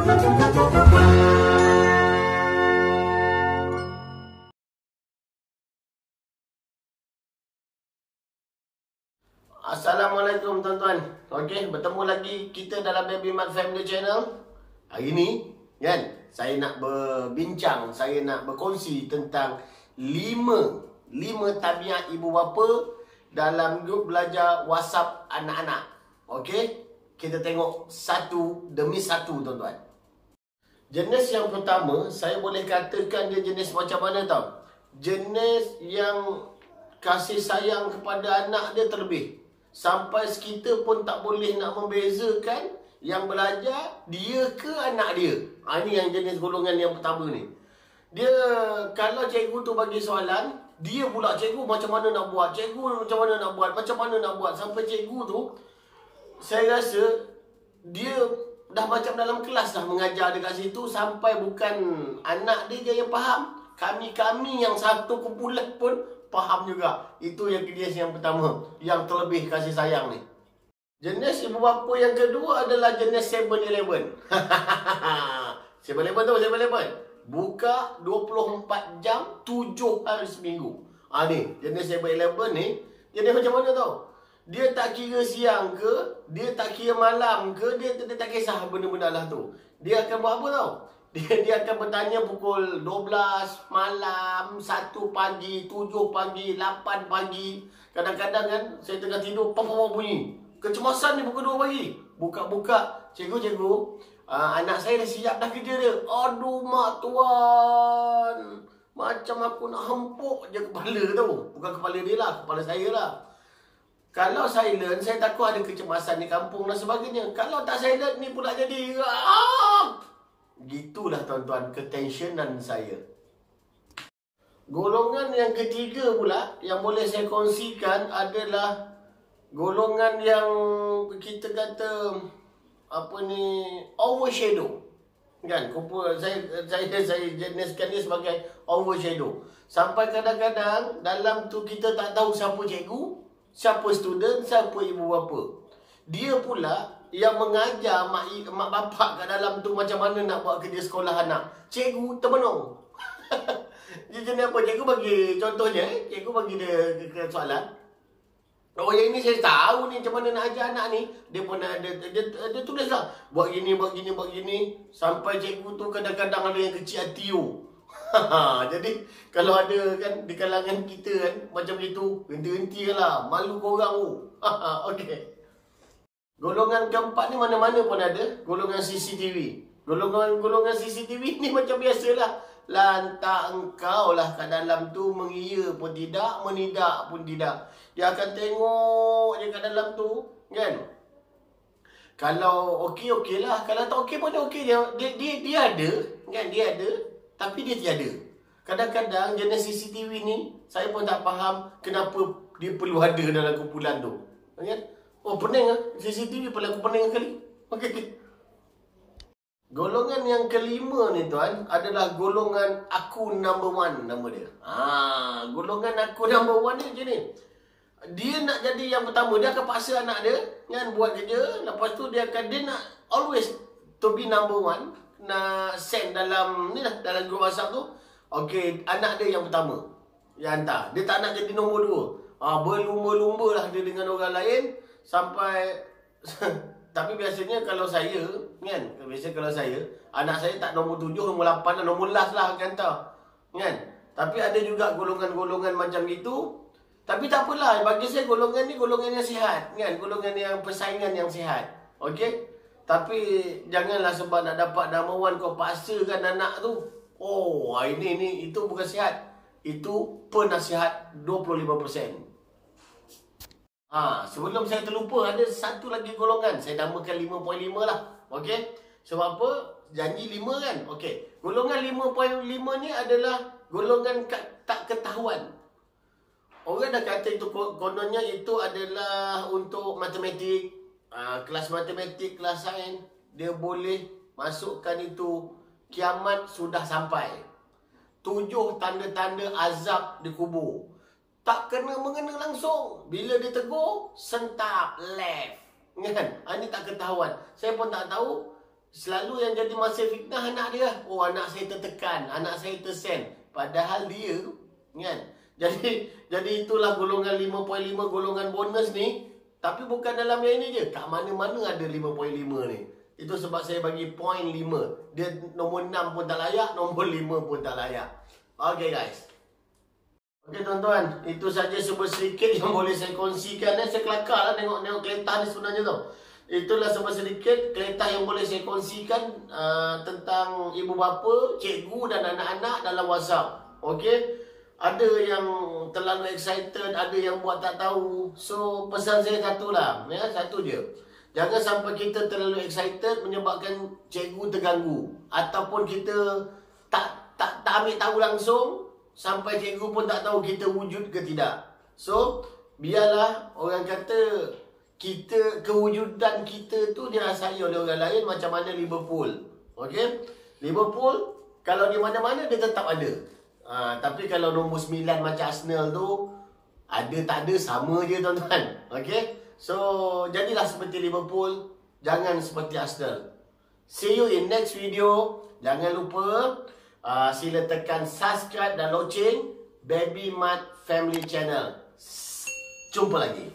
Assalamualaikum tuan-tuan. Okey, bertemu lagi kita dalam Baby Mat Family Channel. Hari ni kan, saya nak berbincang, saya nak berkongsi tentang 5 tabiat ibu bapa dalam grup belajar WhatsApp anak-anak. Okey, kita tengok satu demi satu tuan-tuan. Jenis yang pertama, saya boleh katakan dia jenis macam mana tau? Jenis yang kasih sayang kepada anak dia terlebih. Sampai kita pun tak boleh nak membezakan yang belajar dia ke anak dia. Ini yang jenis golongan yang pertama ni. Dia kalau cikgu tu bagi soalan, dia pula cikgu macam mana nak buat, cikgu macam mana nak buat, macam mana nak buat. Sampai cikgu tu, saya rasa dia dah macam dalam kelas dah mengajar dekat situ. Sampai bukan anak dia je yang faham, kami-kami yang satu kumpulan pun faham juga. Itu yang jenis yang pertama, yang terlebih kasih sayang ni. Jenis ibu bapa yang kedua adalah jenis 7-Eleven. 7-Eleven tu 7-Eleven. Buka 24 jam, 7 hari seminggu. Ni, jenis 7-Eleven ni, jenis macam mana tau? Dia tak kira siang ke, dia tak kira malam ke, dia tak kisah benda-benda lah tu. Dia akan buat apa tau? Dia akan bertanya pukul 12 malam, 1 pagi, 7 pagi, 8 pagi. Kadang-kadang kan, saya tengah tidur, pam-pam bunyi. Kecemasan ni pukul 2 pagi. Buka-buka, cikgu, anak saya dah siap dah kerja dia. Aduh mak tuan, macam aku nak hempuk je kepala tu. Bukan kepala dia lah, kepala saya lah. Kalau silent, saya takut ada kecemasan di kampung dan sebagainya. Kalau tak silent ni pula jadi gitulah tuan-tuan ketensionan saya. Golongan yang ketiga pula yang boleh saya kongsikan adalah golongan yang kita kata overshadow. Kan, saya jeniskan dia sebagai overshadow. Sampai kadang-kadang dalam tu kita tak tahu siapa cikgu, siapa student, siapa ibu bapa. Dia pula yang mengajar mak bapak kat dalam tu macam mana nak buat kerja sekolah anak. Cikgu termenung. Dia jenis apa? Cikgu bagi contohnya, cikgu bagi dia soalan. Oh yang ini saya tahu ni macam mana nak ajar anak ni. Dia pun dia tulis lah. Buat gini, buat gini, buat gini. Sampai cikgu tu kadang-kadang ada yang kecil hati. Jadi kalau ada kan di kalangan kita kan macam itu, henti-henti lah. Malu korang tu. Okey. Golongan keempat ni mana-mana pun ada. Golongan CCTV. Golongan CCTV ni macam biasalah. Lantak engkau lah kat dalam tu, mengia pun tidak, menidak pun tidak. Dia akan tengok je kat dalam tu, kan? Kalau okey lah, kalau tak okey pun dia okey je. Dia ada, kan? Dia ada, tapi dia tiada. Kadang-kadang jenis CCTV ni, saya pun tak faham kenapa dia perlu ada dalam kumpulan tu. Kan? Oh, pening lah. CCTV pula aku pening sekali. Okey. Golongan yang kelima ni tuan adalah golongan aku number one nama dia. Golongan aku number one ni macam ni. Dia nak jadi yang pertama, dia akan paksa anak dia kan buat kerja, lepas tu dia nak always to be number one, nak send dalam ni lah, dalam grup WhatsApp tu. Okey, anak dia yang pertama yang hantar. Dia tak nak jadi nombor dua. Berlumba-lumba lah dia dengan orang lain sampai tapi biasanya kalau saya kan, kalau saya anak saya tak nombor 7, nombor 8 nombor last lah akan hantar kan. Tapi ada juga golongan-golongan macam gitu. Tapi tak apalah, bagi saya golongan ni golongan yang sihat kan, golongan yang persaingan yang sihat. Okey. Tapi janganlah sebab nak dapat number one kau paksakan anak tu. Ini itu bukan sihat. Itu penasihat 25%. Sebelum saya terlupa, ada satu lagi golongan. Saya namakan 5.5 lah. Okey. Sebab apa? Janji 5 kan? Okey. Golongan 5.5 ni adalah golongan tak ketahuan. Orang dah kata itu kononnya itu adalah untuk matematik. Kelas matematik, kelas sains. Dia boleh masukkan itu kiamat sudah sampai. 7 tanda-tanda azab di kubur. Tak mengena langsung. Bila dia tegur, sentap left. Kan? Ini tak ketahuan. Saya pun tak tahu selalu yang jadi masa fitnah anak dia. Oh, anak saya tertekan, anak saya tersend. Padahal dia, kan? Jadi itulah golongan 5.5, golongan bonus ni. Tapi bukan dalam yang ini je. Kat mana-mana ada 5.5 ni. Itu sebab saya bagi point 5. Dia nombor 6 pun tak layak, nombor 5 pun tak layak. Okay guys. Okay tuan-tuan, itu saja sedikit yang boleh saya kongsikan. Saya kelakar lah tengok kereta ni sebenarnya tu. Itulah sedikit kereta yang boleh saya kongsikan tentang ibu bapa, cikgu dan anak-anak dalam WhatsApp. Okay. Ada yang terlalu excited, ada yang buat tak tahu. So pesan saya satulah, ya, satu je. Jangan sampai kita terlalu excited menyebabkan cikgu terganggu, ataupun kita tak ambil tahu langsung sampai cikgu pun tak tahu kita wujud ke tidak. So biarlah orang kata kita, kewujudan kita tu dirasai oleh orang lain macam mana Liverpool. Okey? Liverpool kalau di mana-mana dia tetap ada. Tapi kalau nombor 9 macam Arsenal tu, ada tak ada sama je tuan-tuan. Okey? So jadilah seperti Liverpool, jangan seperti Arsenal. See you in next video. Jangan lupa sila tekan subscribe dan loceng Baby Mart Family Channel. Jumpa lagi.